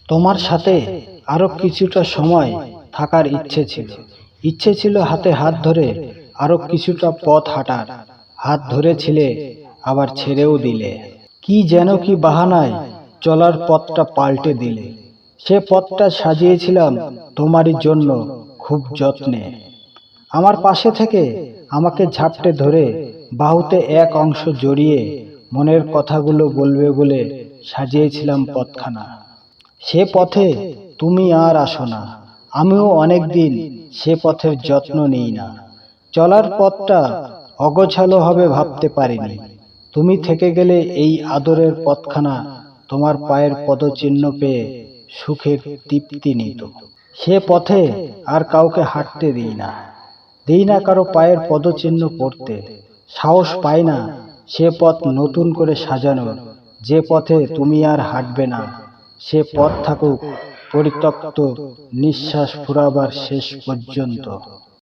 তোমার সাথে আরো কিছুটা সময় থাকার ইচ্ছে ছিল হাতে হাত ধরে আরো কিছুটা পথ হাঁটার। হাত ধরেছিলে, আবার ছেড়েও দিলে। কি যেন কি বাহানায় চলার পথটা পাল্টে দিলে। সে পথটা সাজিয়েছিলাম তোমারই জন্য খুব যত্নে। আমার পাশে থেকে আমাকে ঝাপটে ধরে বাহুতে এক অংশ জড়িয়ে মনের কথাগুলো বলবে বলে সাজিয়েছিলাম পথখানা। সে পথে তুমি আর আসো না, আমিও অনেক দিন সে পথের যত্ন নিই না। চলার পথটা অগোছালো হবে ভাবতে পারিনি। তুমি থেকে গেলে এই আদরের পথখানা তোমার পায়ের পদচিহ্ন পেয়ে সুখের তৃপ্তি নিত। সে পথে আর কাউকে হাঁটতে দিই না কারো পায়ের পদচিহ্ন পড়তে। সাহস পাই না সে পথ নতুন করে সাজানোর। যে পথে তুমি আর হাঁটবে না, সে পথ থাকুক পরিত্যক্ত, নিঃশ্বাস ফুরাবার শেষ পর্যন্ত।